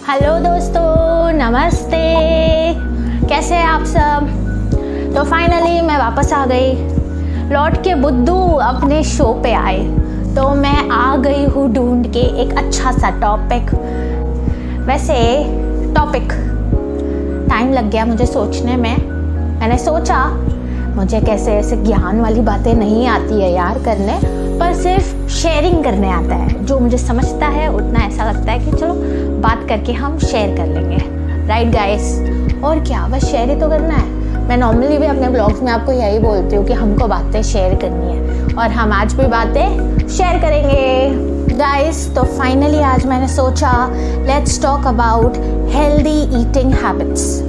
Hello दोस्तों, नमस्ते। कैसे हैं आप सब? तो फाइनली मैं वापस आ गई, लौट के बुद्धू अपने शो पे आए। तो मैं आ गई हूँ ढूंढ के एक अच्छा सा टॉपिक। वैसे टॉपिक टाइम लग गया मुझे सोचने में। मैंने सोचा मुझे कैसे ऐसे ज्ञान वाली बातें नहीं आती है यार करने, पर सिर्फ शेयरिंग करने आता है। जो मुझे समझता है उतना ऐसा लगता है कि चलो बात करके हम शेयर कर लेंगे, राइट गाइस? और क्या, बस शेयर ही तो करना है। मैं नॉर्मली भी अपने ब्लॉग्स में आपको यही बोलती हूँ कि हमको बातें शेयर करनी है, और हम आज भी बातें शेयर करेंगे गाइस। तो फाइनली आज मैंने सोचा let's talk about healthy eating habits.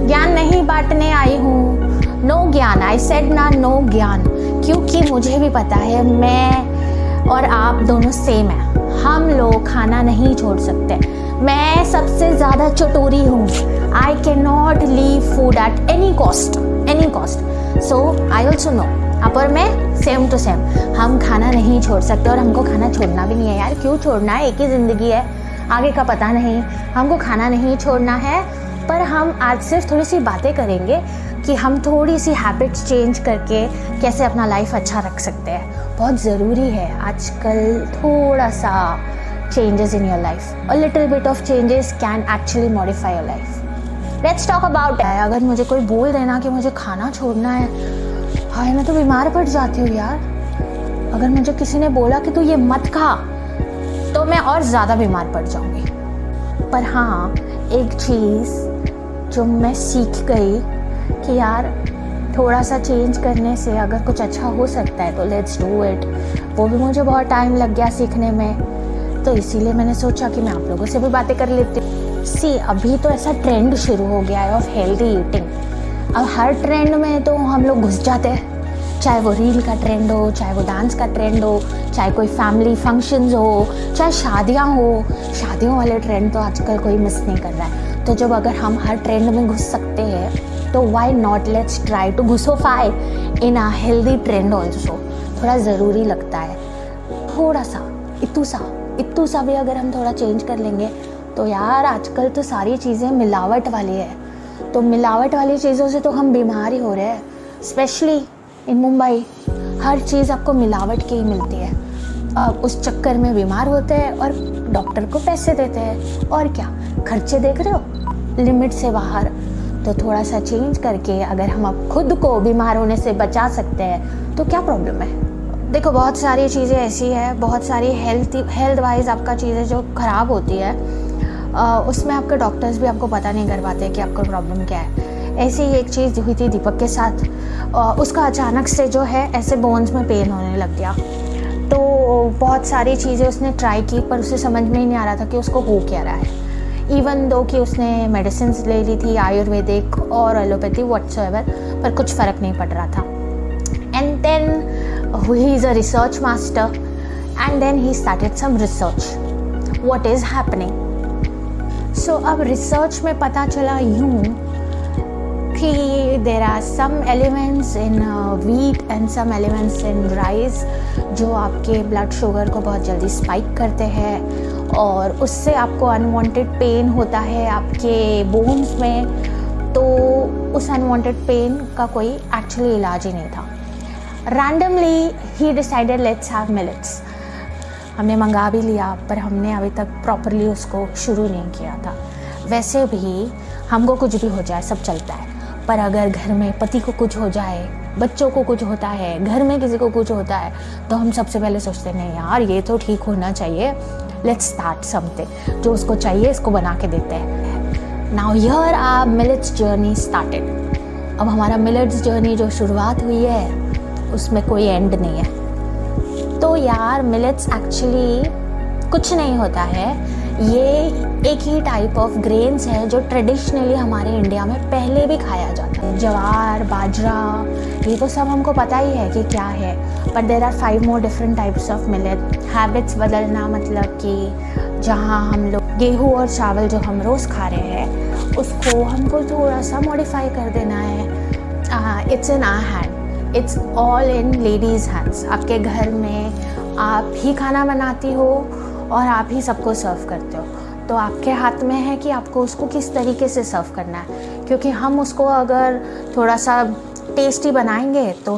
ज्ञान नहीं बांटने आई हूँ, नो ज्ञान, आई सेड ना, नो ज्ञान, क्योंकि मुझे भी पता है मैं और आप दोनों सेम हैं। हम लोग खाना नहीं छोड़ सकते। मैं सबसे ज़्यादा चटोरी हूँ। I can not leave food at any cost, so I also know, आप और मैं सेम टू सेम। हम खाना नहीं छोड़ सकते और हमको खाना छोड़ना भी नहीं है यार। क्यों छोड़ना है? एक ही ज़िंदगी है, आगे का पता नहीं। हमको खाना नहीं छोड़ना है, पर हम आज सिर्फ थोड़ी सी बातें करेंगे कि हम थोड़ी सी हैबिट्स चेंज करके कैसे अपना लाइफ अच्छा रख सकते हैं। बहुत ज़रूरी है आजकल थोड़ा सा changes in your life. A little bit of changes can actually modify your life. Let's talk about it. अगर मुझे कोई बोल देना कि मुझे खाना छोड़ना है, हाय मैं तो बीमार पड़ जाती हूँ यार। अगर मुझे किसी ने बोला कि तू ये मत खा, तो मैं और ज़्यादा बीमार पड़ जाऊँगी। पर हाँ, एक चीज़ जो मैं सीख गई कि यार थोड़ा सा चेंज करने से अगर कुछ अच्छा हो सकता है तो लेट्स डू इट। वो भी मुझे बहुत टाइम लग गया सीखने में, तो इसीलिए मैंने सोचा कि मैं आप लोगों से भी बातें कर लेती हूँ। अभी तो ऐसा ट्रेंड शुरू हो गया है ऑफ हेल्दी ईटिंग। अब हर ट्रेंड में तो हम लोग घुस जाते हैं, चाहे वो रील का ट्रेंड हो, चाहे वो डांस का ट्रेंड हो, चाहे कोई फैमिली फंक्शंस हो, चाहे शादियाँ हो। शादियों वाले ट्रेंड तो आजकल कोई मिस नहीं कर रहा है। तो जब अगर हम हर ट्रेंड में घुस सकते हैं तो why not, let's try to घुसोफाई in a healthy trend also. थोड़ा ज़रूरी लगता है, थोड़ा सा इतू सा भी अगर हम थोड़ा चेंज कर लेंगे तो यार आजकल तो सारी चीज़ें मिलावट वाली है। तो मिलावट वाली चीज़ों से तो हम बीमार ही हो रहे हैं। स्पेशली इन मुंबई हर चीज़ आपको मिलावट की ही मिलती है। अब उस चक्कर में बीमार होते हैं और डॉक्टर को पैसे देते हैं। और क्या, खर्चे देख रहे हो लिमिट से बाहर। तो थोड़ा सा चेंज करके अगर हम अब खुद को बीमार होने से बचा सकते हैं तो क्या प्रॉब्लम है? देखो, बहुत सारी चीज़ें ऐसी है, बहुत सारी हेल्थ वाइज आपका चीज़ें जो ख़राब होती है, उसमें आपके डॉक्टर्स भी आपको पता नहीं कर पाते कि आपको प्रॉब्लम क्या है। ऐसी ही एक चीज़ हुई थी दीपक के साथ। उसका अचानक से जो है ऐसे बोन्स में पेन होने लग गया। तो बहुत सारी चीज़ें उसने ट्राई की, पर उसे समझ में ही नहीं आ रहा था कि उसको हो क्या रहा है। इवन दो कि उसने मेडिसिन ले ली थी, आयुर्वेदिक और एलोपैथी व्हाटसोएवर, पर कुछ फ़र्क नहीं पड़ रहा था। And then he is a research master, and then he started some research what is happening. So अब रिसर्च में पता चला यूँ कि there are some elements in wheat and some elements in rice जो आपके ब्लड शुगर को बहुत जल्दी स्पाइक करते हैं, और उससे आपको अनवांटेड पेन होता है आपके बोन्स में। तो उस अनवांटेड पेन का कोई एक्चुअली इलाज ही नहीं था। Randomly he decided let's have millets. हमने मंगा भी लिया, पर हमने अभी तक प्रॉपरली उसको शुरू नहीं किया था। वैसे भी हमको कुछ भी हो जाए सब चलता है, पर अगर घर में पति को कुछ हो जाए, बच्चों को कुछ होता है, घर में किसी को कुछ होता है, तो हम सबसे पहले सोचते हैं नहीं यार ये तो ठीक होना चाहिए, लेट्स स्टार्ट समथिंग। जो उसको चाहिए इसको बना के देते हैं। Now here our millets journey started. अब हमारा मिलेट्स जर्नी जो शुरुआत हुई है उसमें कोई एंड नहीं है। तो यार मिलेट्स एक्चुअली कुछ नहीं होता है, ये एक ही टाइप ऑफ ग्रेन्स है जो ट्रेडिशनली हमारे इंडिया में पहले भी खाया जाता है। ज्वार, बाजरा, ये तो सब हमको पता ही है कि क्या है, but there are 5 more different types of millet. Habits बदलना मतलब कि जहाँ हम लोग गेहूँ और चावल जो हम रोज़ खा रहे हैं उसको हमको थोड़ा सा मॉडिफाई कर देना है। It's in our hand, it's all in ladies hands. आपके घर में आप ही खाना बनाती हो और आप ही सबको सर्व करते हो, तो आपके हाथ में है कि आपको उसको किस तरीके से सर्व करना है, क्योंकि हम उसको अगर थोड़ा सा टेस्टी बनाएंगे तो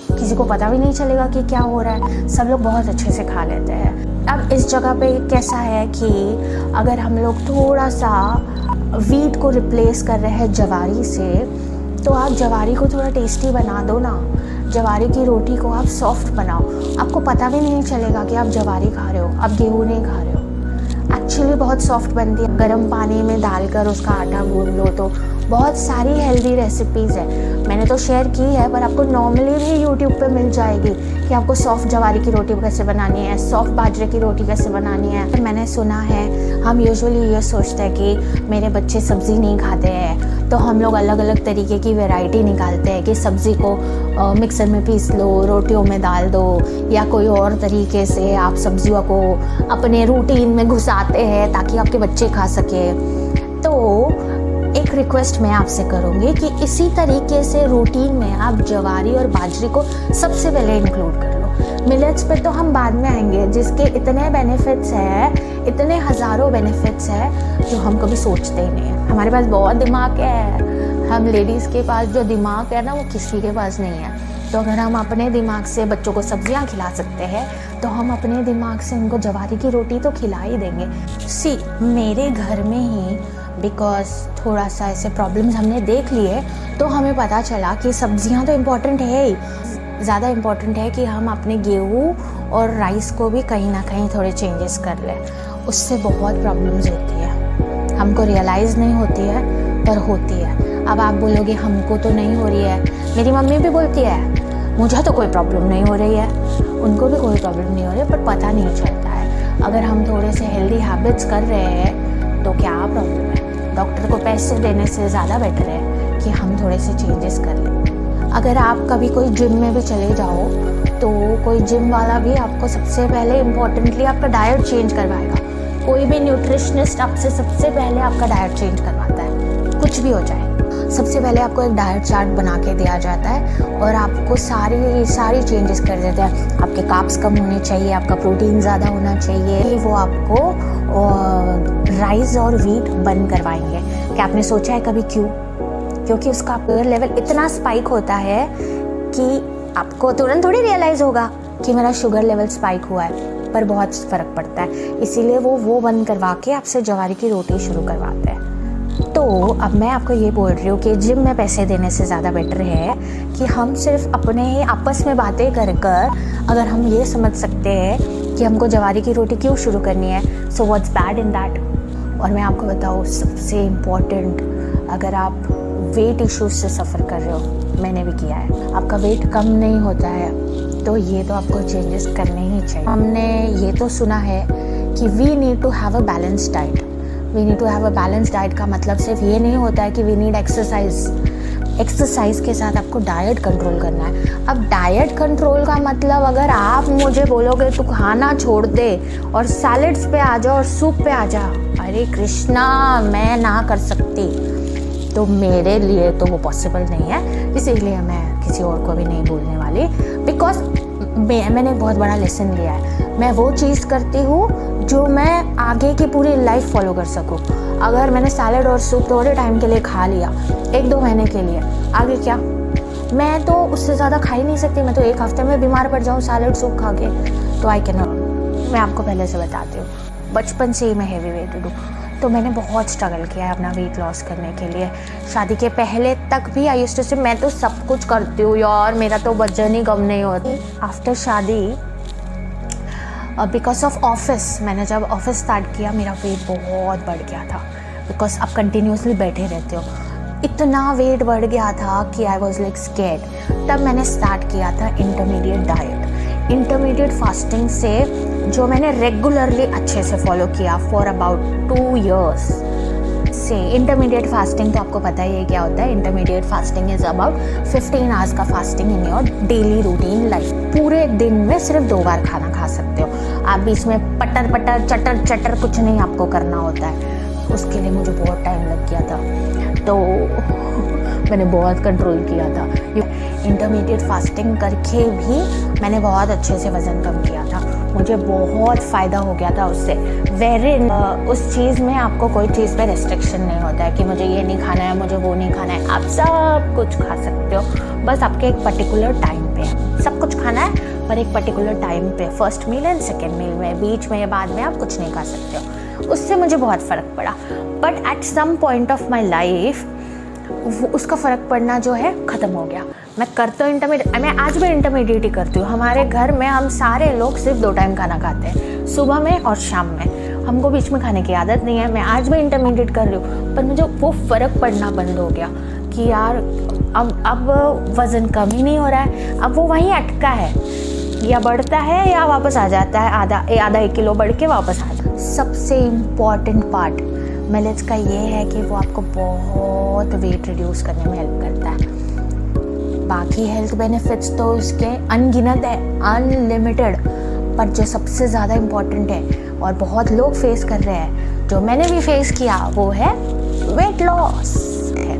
किसी को पता भी नहीं चलेगा कि क्या हो रहा है, सब लोग बहुत अच्छे से खा लेते हैं। अब इस जगह पे कैसा है कि अगर हम लोग थोड़ा सा वीट को रिप्लेस कर रहे हैं जवारी से, तो आप जवारी को थोड़ा टेस्टी बना दो ना। जवारी की रोटी को आप सॉफ्ट बनाओ, आपको पता भी नहीं चलेगा कि आप जवारी खा रहे हो, आप गेहूँ नहीं खा रहे हो। एक्चुअली बहुत सॉफ्ट बनती है। गर्म पानी में डालकर उसका आटा गूंद लो तो बहुत सारी हेल्दी रेसिपीज़ है, मैंने तो शेयर की है, पर आपको नॉर्मली भी यूट्यूब पे मिल जाएगी कि आपको सॉफ्ट जवारी की रोटी कैसे बनानी है, सॉफ्ट बाजरे की रोटी कैसे बनानी है। मैंने सुना है, हम यूजुअली ये सोचते हैं कि मेरे बच्चे सब्ज़ी नहीं खाते हैं, तो हम लोग अलग अलग तरीके की वैरायटी निकालते हैं कि सब्ज़ी को मिक्सर में पीस लो, रोटियों में डाल दो, या कोई और तरीके से आप सब्जियों को अपने रूटीन में घुसाते हैं ताकि आपके बच्चे खा सके। तो एक रिक्वेस्ट मैं आपसे करूँगी कि इसी तरीके से रूटीन में आप जवारी और बाजरे को सबसे पहले इंक्लूड कर लो। मिलेट्स पे तो हम बाद में आएंगे, जिसके इतने बेनिफिट्स हैं, इतने हज़ारों बेनिफिट्स हैं जो हम कभी सोचते ही नहीं हैं। हमारे पास बहुत दिमाग है, हम लेडीज़ के पास जो दिमाग है ना वो किसी के पास नहीं है। तो अगर हम अपने दिमाग से बच्चों को सब्जियां खिला सकते हैं, तो हम अपने दिमाग से उनको जवारी की रोटी तो खिला ही देंगे। मेरे घर में ही बिकॉज थोड़ा सा ऐसे प्रॉब्लम्स हमने देख लिए, तो हमें पता चला कि सब्जियां तो इम्पॉर्टेंट है ही, ज़्यादा इम्पॉर्टेंट है कि हम अपने गेहूँ और राइस को भी कहीं ना कहीं थोड़े चेंजेस कर लें। उससे बहुत प्रॉब्लम्स होती है, हमको रियलाइज़ नहीं होती है पर होती है। अब आप बोलोगे हमको तो नहीं हो रही है, मेरी मम्मी भी बोलती है मुझे तो कोई प्रॉब्लम नहीं हो रही है, उनको भी कोई प्रॉब्लम नहीं हो रही है, पर पता नहीं चलता है। अगर हम थोड़े से हेल्दी हैबिट्स कर रहे हैं तो क्या प्रॉब्लम है? डॉक्टर को पैसे देने से ज़्यादा बेटर है कि हम थोड़े से चेंजेस कर लें। अगर आप कभी कोई जिम में भी चले जाओ तो कोई जिम वाला भी आपको सबसे पहले इम्पोर्टेंटली आपका डाइट चेंज करवाएगा। कोई भी न्यूट्रिशनिस्ट आपसे सबसे पहले आपका डाइट चेंज करवाता है, कुछ भी हो जाए। सबसे पहले आपको एक डाइट चार्ट बना के दिया जाता है और आपको सारी चेंजेस कर देते हैं। आपके कार्ब्स कम होने चाहिए, आपका प्रोटीन ज़्यादा होना चाहिए, वो आपको राइस और वीट बंद करवाएंगे। क्या आपने सोचा है कभी क्यों? क्योंकि उसका शुगर लेवल इतना स्पाइक होता है कि आपको तुरंत थोड़ी रियलाइज़ होगा कि मेरा शुगर लेवल स्पाइक हुआ है, पर बहुत फ़र्क पड़ता है। इसीलिए वो बंद करवा के आपसे जवारी की रोटी शुरू करवाते हैं। तो अब मैं आपको ये बोल रही हूँ कि जिम में पैसे देने से ज़्यादा बेटर है कि हम सिर्फ अपने ही आपस में बातें कर अगर हम ये समझ सकते हैं कि हमको जवारी की रोटी क्यों शुरू करनी है, so what's bad in that. और मैं आपको बताऊँ सबसे इम्पॉर्टेंट, अगर आप वेट इश्यूज से सफ़र कर रहे हो, मैंने भी किया है, आपका वेट कम नहीं होता है, तो ये तो आपको चेंजेस करने ही चाहिए। हमने ये तो सुना है कि we need to have a balance diet. We need to have a balance diet का मतलब सिर्फ ये नहीं होता है कि वी नीड एक्सरसाइज के साथ आपको डाइट कंट्रोल करना है। अब डाइट कंट्रोल का मतलब अगर आप मुझे बोलोगे तू खाना छोड़ दे और सैलेड्स पे आ जा और सूप पे आ जा, अरे कृष्णा मैं ना कर सकती, तो मेरे लिए तो वो पॉसिबल नहीं है। इसीलिए मैं किसी और को भी नहीं बोलने वाली, बिकॉज मैंने बहुत बड़ा लेसन लिया है। मैं वो चीज़ करती हूँ जो मैं आगे की पूरी लाइफ फॉलो कर सकूँ। अगर मैंने सैलेड और सूप थोड़े टाइम के लिए खा लिया, 1-2 महीने के लिए, आगे क्या? मैं तो उससे ज़्यादा खा ही नहीं सकती। मैं तो 1 हफ्ते में बीमार पड़ जाऊँ सैलेड सूप खा के, तो आई कैन नॉट। मैं आपको पहले से बताती हूँ, बचपन से ही मैं हेवी वेटेड हूँ, तो मैंने बहुत स्ट्रगल किया है अपना वेट लॉस करने के लिए। शादी के पहले तक भी आई यूज्ड टू से मैं तो सब कुछ करती हूँ यार, मेरा तो वजन ही कम नहीं होती। आफ्टर शादी बिकॉज ऑफ ऑफिस, मैंने जब ऑफिस स्टार्ट किया मेरा वेट बहुत बढ़ गया था, बिकॉज आप कंटिन्यूसली बैठे रहते हो। इतना वेट बढ़ गया था कि आई वॉज लाइक स्कैर्ड। तब मैंने स्टार्ट किया था इंटरमीडिएट डाइट, इंटरमीडिएट फास्टिंग से, जो मैंने रेगुलरली अच्छे से फॉलो किया फॉर अबाउट 2 years से। इंटरमीडिएट फास्टिंग तो आपको पता ही है क्या होता है। Intermediate fasting is about 15 hours का fasting in your daily routine life. पूरे दिन में सिर्फ 2 बार खाना खा सकते हो आप, बीच में पटर पटर चटर चटर कुछ नहीं आपको करना होता है। उसके लिए मुझे बहुत टाइम लग गया था, तो मैंने बहुत कंट्रोल किया था। इंटरमीडिएट फास्टिंग करके भी मैंने बहुत अच्छे से वज़न कम किया था। मुझे बहुत फ़ायदा हो गया था उससे। उस चीज़ में आपको कोई चीज़ पे रेस्ट्रिक्शन नहीं होता है कि मुझे ये नहीं खाना है, मुझे वो नहीं खाना है। आप सब कुछ खा सकते हो, बस आपके एक पर्टिकुलर टाइम पे सब कुछ खाना है, पर एक पर्टिकुलर टाइम पे, फर्स्ट मील एंड सेकेंड मील में, बीच में बाद में आप कुछ नहीं खा सकते हो। उससे मुझे बहुत फ़र्क पड़ा, but at some point of my life उसका फ़र्क पड़ना जो है ख़त्म हो गया। मैं मैं आज भी इंटरमीडिएट ही करती हूँ। हमारे घर में हम सारे लोग सिर्फ 2 टाइम खाना खाते हैं, सुबह में और शाम में। हमको बीच में खाने की आदत नहीं है। मैं आज भी इंटरमीडिएट कर रही हूँ, पर मुझे वो फ़र्क पड़ना बंद हो गया कि यार अब वज़न कम ही नहीं हो रहा है, अब वो वहीं अटका है, या बढ़ता है या वापस आ जाता है, आधा 1 किलो बढ़ के वापस आ जाता है। सबसे इम्पॉर्टेंट पार्ट मिलेट्स का ये है कि वो आपको बहुत वेट रिड्यूस करने में हेल्प करता है। बाकी हेल्थ बेनिफिट्स तो उसके अनगिनत है, अनलिमिटेड, पर जो सबसे ज़्यादा इम्पॉर्टेंट है और बहुत लोग फेस कर रहे हैं, जो मैंने भी फेस किया, वो है वेट लॉस है।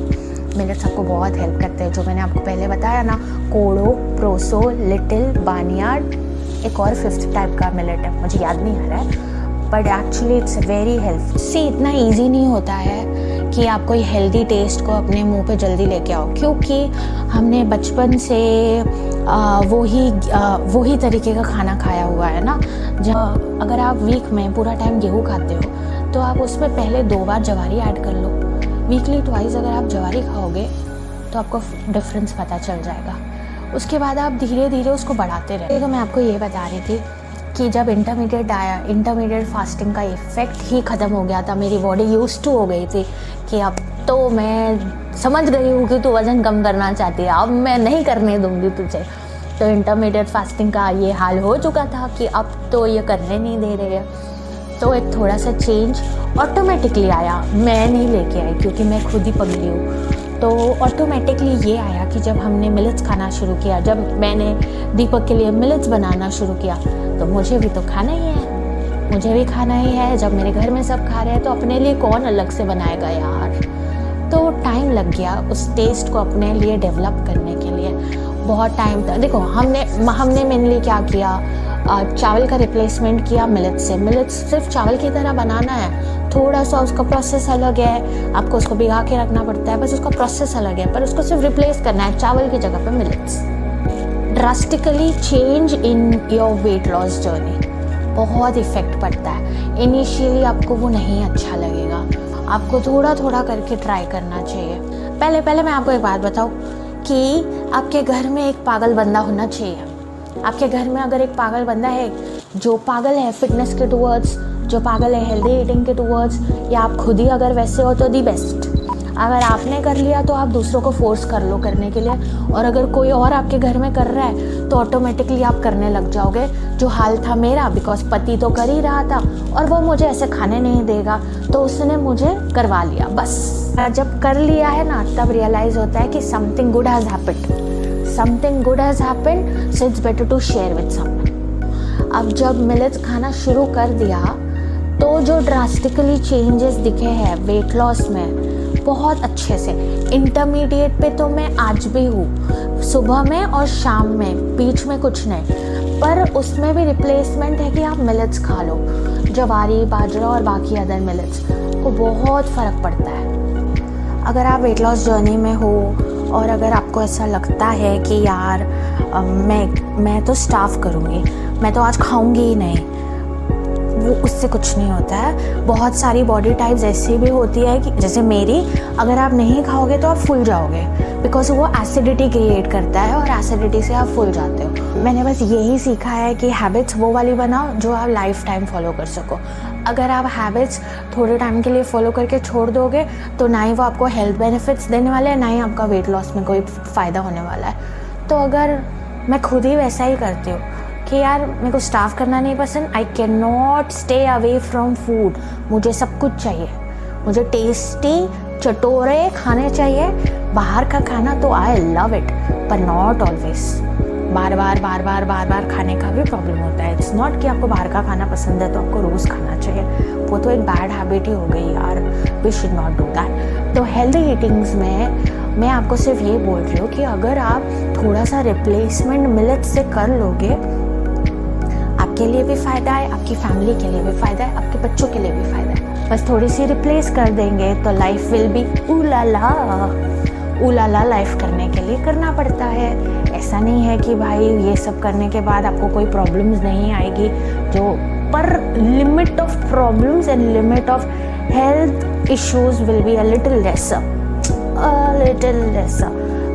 मिलेट्स आपको बहुत हेल्प करते हैं, जो मैंने आपको पहले बताया ना, कोडो, प्रोसो, लिटिल, बार्नयार्ड, एक और 5th टाइप का मिलेट है, मुझे याद नहीं आ रहा है, but actually it's very helpful. See इतना ईजी नहीं होता है कि आप कोई हेल्दी टेस्ट को अपने मुंह पे जल्दी लेके आओ, क्योंकि हमने बचपन से वही तरीके का खाना खाया हुआ है ना। जब अगर आप वीक में पूरा टाइम गेहूँ खाते हो, तो आप उसमें पहले 2 बार जवारी ऐड कर लो। वीकली ट्वाइस अगर आप जवारी खाओगे तो आपको डिफरेंस पता चल जाएगा। उसके बाद आप धीरे धीरे उसको बढ़ाते रहे। तो मैं आपको ये बता रही थी कि जब इंटरमीडिएट आया, इंटरमीडिएट फास्टिंग का इफ़ेक्ट ही ख़त्म हो गया था। मेरी बॉडी यूज्ड टू हो गई थी कि अब तो मैं समझ गई हूँ कि तू वज़न कम करना चाहती है, अब मैं नहीं करने दूँगी तुझे। तो इंटरमीडिएट फास्टिंग का ये हाल हो चुका था कि अब तो ये करने नहीं दे रहे हैं। तो एक थोड़ा सा चेंज ऑटोमेटिकली आया, मैं नहीं लेके आई क्योंकि मैं खुद ही पगली हूँ। तो ऑटोमेटिकली ये आया कि जब हमने मिलेट्स खाना शुरू किया, जब मैंने दीपक के लिए मिलेट्स बनाना शुरू किया, तो मुझे भी तो खाना ही है, मुझे भी खाना ही है। जब मेरे घर में सब खा रहे हैं तो अपने लिए कौन अलग से बनाएगा यार। तो टाइम लग गया उस टेस्ट को अपने लिए डेवलप करने के लिए, बहुत टाइम था। देखो हमने मेनली क्या किया, चावल का रिप्लेसमेंट किया मिलेट्स से। मिलेट्स सिर्फ चावल की तरह बनाना है, थोड़ा सा उसका प्रोसेस अलग है, आपको उसको भिगा के रखना पड़ता है, बस उसका प्रोसेस अलग है, पर उसको सिर्फ रिप्लेस करना है चावल की जगह पे millets. Drastically change in your weight loss journey, बहुत इफेक्ट पड़ता है। इनिशियली आपको वो नहीं अच्छा लगेगा, आपको थोड़ा थोड़ा करके ट्राई करना चाहिए। पहले मैं आपको एक बात बताऊँ कि आपके घर में एक पागल बंदा होना चाहिए। आपके घर में अगर एक पागल बंदा है, जो पागल है फिटनेस के टूवर्ड्स, जो पागल है हेल्दी ईटिंग के टूवर्ड्स, या आप खुद ही अगर वैसे हो तो दी बेस्ट। अगर आपने कर लिया तो आप दूसरों को फोर्स कर लो करने के लिए, और अगर कोई और आपके घर में कर रहा है तो ऑटोमेटिकली आप करने लग जाओगे, जो हाल था मेरा। बिकॉज पति तो कर ही रहा था और वो मुझे ऐसे खाने नहीं देगा, तो उसने मुझे करवा लिया। बस जब कर लिया है ना, तब रियलाइज़ होता है कि something good has happened, so it's better to share with someone. अब जब मिलेट्स खाना शुरू कर दिया तो जो ड्रास्टिकली चेंजेस दिखे हैं वेट लॉस में, बहुत अच्छे से। इंटरमीडिएट पे तो मैं आज भी हूँ, सुबह में और शाम में, बीच में कुछ नहीं। पर उसमें भी रिप्लेसमेंट है कि आप मिलेट्स खा लो, जवारी, बाजरा और बाकी अदर मिलेट्स को बहुत फ़र्क पड़ता है। अगर आप वेट लॉस जर्नी में हो और अगर आपको ऐसा लगता है कि यार मैं तो स्टार्व करूँगी, मैं तो आज खाऊँगी ही नहीं, वो उससे कुछ नहीं होता है। बहुत सारी बॉडी टाइप्स ऐसी भी होती है कि जैसे मेरी, अगर आप नहीं खाओगे तो आप फूल जाओगे, बिकॉज वो एसिडिटी क्रिएट करता है और एसिडिटी से आप फूल जाते हो। मैंने बस यही सीखा है कि हैबिट्स वो वाली बनाओ जो आप लाइफ टाइम फॉलो कर सको। अगर आप हैबिट्स थोड़े टाइम के लिए फॉलो करके छोड़ दोगे तो ना ही वो आपको हेल्थ बेनिफिट्स देने वाले हैं, ना ही आपका वेट लॉस में कोई फ़ायदा होने वाला है। तो अगर मैं खुद ही वैसा ही करती हूँ कि यार मेरे को स्टार्व करना नहीं पसंद, आई can not stay away from food, मुझे सब कुछ चाहिए, मुझे टेस्टी चटोरे खाने चाहिए। बाहर का खाना तो आई लव इट, पर नॉट ऑलवेज। बार बार खाने का भी प्रॉब्लम होता है। इट्स नॉट कि आपको बाहर का खाना पसंद है तो आपको रोज़ खाना चाहिए, वो तो एक बैड हैबिट ही हो गई यार, we should not do that. तो हेल्दी ईटिंग्स में मैं आपको सिर्फ ये बोल रही हूँ कि अगर आप थोड़ा सा रिप्लेसमेंट मिलेट्स से कर लोगे, आपके लिए भी फ़ायदा है, आपकी फैमिली के लिए भी फ़ायदा है, आपके बच्चों के लिए भी फ़ायदा है। बस थोड़ी सी रिप्लेस कर देंगे तो लाइफ विल बी ऊलाला लाइफ करने के लिए करना पड़ता है। ऐसा नहीं है कि भाई ये सब करने के बाद आपको कोई प्रॉब्लम्स नहीं आएगी, जो पर limit of problems and limit of health issues will be a little lesser.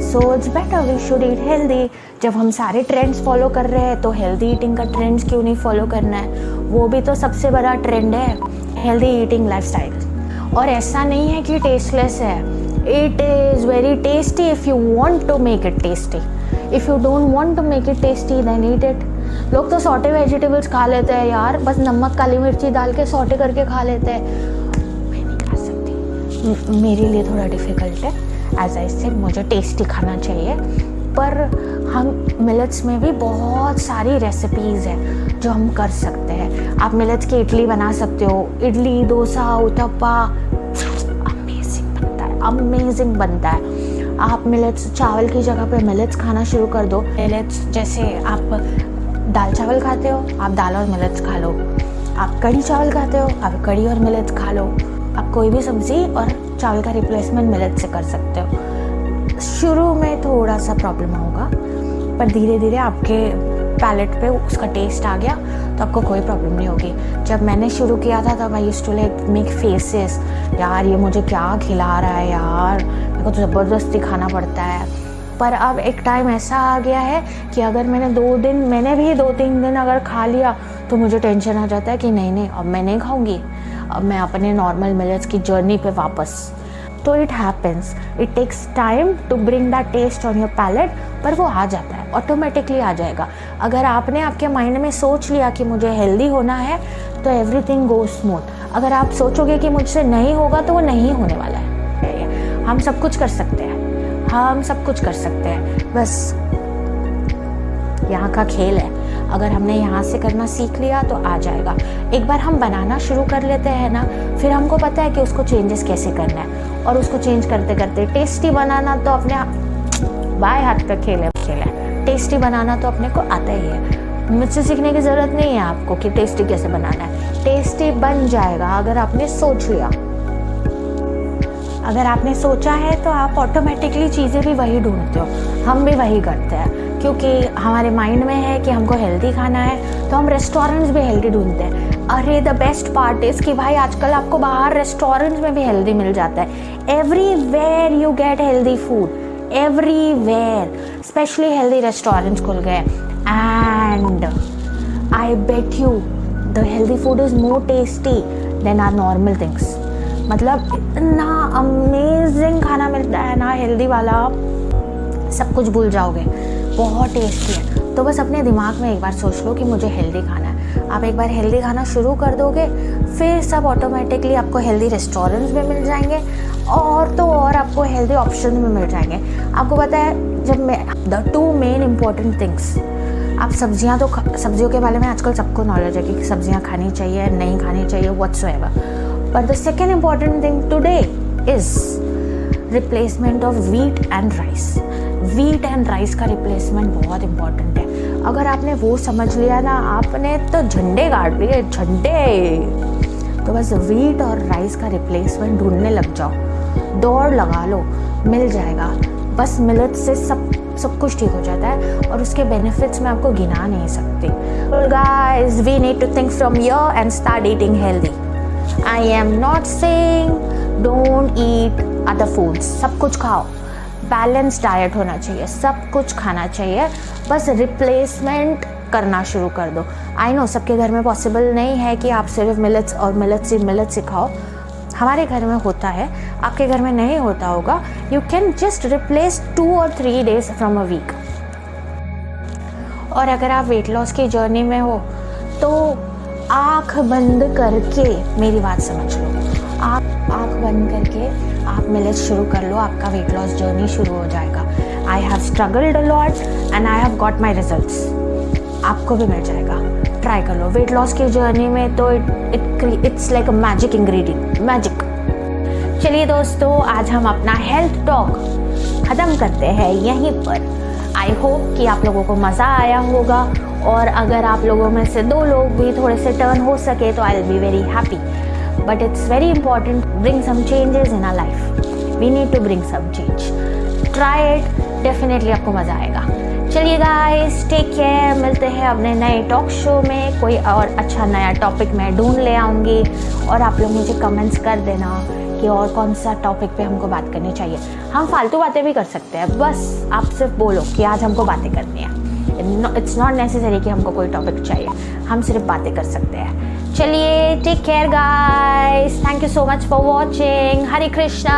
So it's better we should eat healthy. जब हम सारे ट्रेंड्स फॉलो कर रहे हैं तो हेल्दी ईटिंग का ट्रेंड्स क्यों नहीं फॉलो करना है? वो भी तो सबसे बड़ा ट्रेंड है, हेल्दी ईटिंग लाइफस्टाइल। और ऐसा नहीं है कि टेस्टलेस है, it is very tasty if you want to make it tasty. If you don't want to make it tasty then eat it. लोग तो सॉटे वेजिटेबल्स खा लेते हैं यार, बस नमक काली मिर्ची डाल के सॉटे करके खा लेते हैं। मैं नहीं खा सकती, मेरे लिए थोड़ा डिफ़िकल्ट है। एज आई सेड, मुझे टेस्टी खाना चाहिए। पर हम मिलेट्स में भी बहुत सारी रेसिपीज़ हैं जो हम कर सकते हैं। आप मिलेट्स की इडली बना सकते हो, इडली, डोसा, उत्तपा, अमेजिंग बनता है। आप मिलेट्स, चावल की जगह पे मिलेट्स खाना शुरू कर दो। मिलेट्स जैसे आप दाल चावल खाते हो, आप दाल और मिलेट्स खा लो। आप कढ़ी चावल खाते हो, आप कढ़ी और मिलेट्स खा लो। आप कोई भी सब्ज़ी और चावल का रिप्लेसमेंट मिलेट्स से कर सकते हो। शुरू में थोड़ा सा प्रॉब्लम होगा, पर धीरे धीरे आपके पैलेट पे उसका टेस्ट आ गया तो आपको कोई प्रॉब्लम नहीं होगी। जब मैंने शुरू किया था तब I used to like make faces, यार ये मुझे क्या खिला रहा है यार, मेरे को तो ज़बरदस्ती खाना पड़ता है। पर अब एक टाइम ऐसा आ गया है कि अगर मैंने 2-3 दिन अगर खा लिया तो मुझे टेंशन आ जाता है कि नहीं अब मैं नहीं खाऊंगी, अब मैं अपने नॉर्मल मिलेट्स की जर्नी पे वापस। तो it happens, it takes time to bring that taste on your palate, पर वो आ जाता है, ऑटोमेटिकली आ जाएगा। अगर आपने आपके माइंड में सोच लिया कि मुझे हेल्दी होना है तो एवरीथिंग गोज स्मूथ। अगर आप सोचोगे कि मुझसे नहीं होगा तो वो नहीं होने वाला है। हम सब कुछ कर सकते हैं, हम सब कुछ कर सकते हैं, बस यहाँ का खेल है। अगर हमने यहाँ से करना सीख लिया तो आ जाएगा। एक बार हम बनाना शुरू कर लेते हैं ना, फिर हमको पता है कि उसको चेंजेस कैसे करना है, और उसको चेंज करते करते टेस्टी बनाना तो अपने बाएं हाथ पे खेल है। टेस्टी बनाना तो अपने को आता ही है, मुझसे सीखने की ज़रूरत नहीं है आपको कि टेस्टी कैसे बनाना है। टेस्टी बन जाएगा अगर आपने सोच लिया। अगर आपने सोचा है तो आप ऑटोमेटिकली चीज़ें भी वही ढूंढते हो, हम भी वही करते हैं, क्योंकि हमारे माइंड में है कि हमको हेल्दी खाना है तो हम रेस्टोरेंट्स भी हेल्दी ढूंढते हैं। अरे द बेस्ट पार्ट इज़ कि भाई आजकल आपको बाहर रेस्टोरेंट्स में भी हेल्दी मिल जाता है। Everywhere you get healthy food, everywhere, specially healthy restaurants खुल गए। And I bet you the healthy food is more tasty than our normal things. मतलब इतना अमेजिंग खाना मिलता है ना हेल्दी वाला, सब कुछ भूल जाओगे, बहुत टेस्टी है। तो बस अपने दिमाग में एक बार सोच लो कि मुझे हेल्दी खाना है। आप एक बार हेल्दी खाना शुरू कर दोगे, फिर सब ऑटोमेटिकली आपको हेल्दी रेस्टोरेंट्स में मिल जाएंगे, और तो और आपको हेल्दी ऑप्शन में मिल जाएंगे। आपको पता है, जब मैं द 2 मेन इम्पॉर्टेंट थिंग्स, आप सब्जियों के बारे में आजकल सबको नॉलेज है कि सब्जियां खानी चाहिए नहीं खानी चाहिए whatsoever. But the second important thing today is replacement of wheat and rice. Wheat and rice का replacement बहुत important है। अगर आपने वो समझ लिया ना, आपने तो झंडे गाड़ लिए, झंडे। तो बस wheat और राइस का replacement ढूंढने लग जाओ, दौड़ लगा लो, मिल जाएगा। बस मिलेट से सब कुछ ठीक हो जाता है, और उसके बेनिफिट्स मैं आपको गिना नहीं सकती। Well guys, we need to think from here and start eating healthy. I am not saying don't eat other foods. सब कुछ खाओ, बैलेंस डाइट होना चाहिए, सब कुछ खाना चाहिए, बस रिप्लेसमेंट करना शुरू कर दो। आई नो सबके घर में पॉसिबल नहीं है कि आप सिर्फ मिलेट्स और मिलेट्स खाओ। हमारे घर में होता है, आपके घर में नहीं होता होगा। You can just replace 2 or 3 days from a week. और अगर आप वेट लॉस की जर्नी में हो तो आँख बंद करके मेरी बात समझ लो, आप आँख बंद करके आप मिलेट्स शुरू कर लो, आपका वेट लॉस जर्नी शुरू हो जाएगा। I have struggled a lot and I have got my results. आपको भी मिल जाएगा, ट्राई कर लो। वेट लॉस की जर्नी में तो it's like a magic ingredient, magic. चलिए दोस्तों, आज हम अपना हेल्थ टॉक ख़त्म करते हैं यहीं पर। आई होप कि आप लोगों को मज़ा आया होगा, और अगर आप लोगों में से 2 लोग भी थोड़े से टर्न हो सके तो I will be very happy. But it's very important, bring some changes in our life, we need to bring some change, try it, definitely आपको मज़ा आएगा। चलिए गाइस, टेक केयर, मिलते हैं अपने नए टॉक शो में। कोई और अच्छा नया टॉपिक मैं ढूंढ ले आऊँगी, और आप लोग मुझे कमेंट्स कर देना कि और कौन सा टॉपिक पे हमको बात करनी चाहिए। हम फालतू बातें भी कर सकते हैं, बस आप सिर्फ बोलो कि आज हमको बातें करनी है। इट्स नॉट नेसेसरी कि हमको कोई टॉपिक चाहिए, हम सिर्फ बातें कर सकते हैं। चलिए, take care guys, thank you so much for watching. Hare Krishna.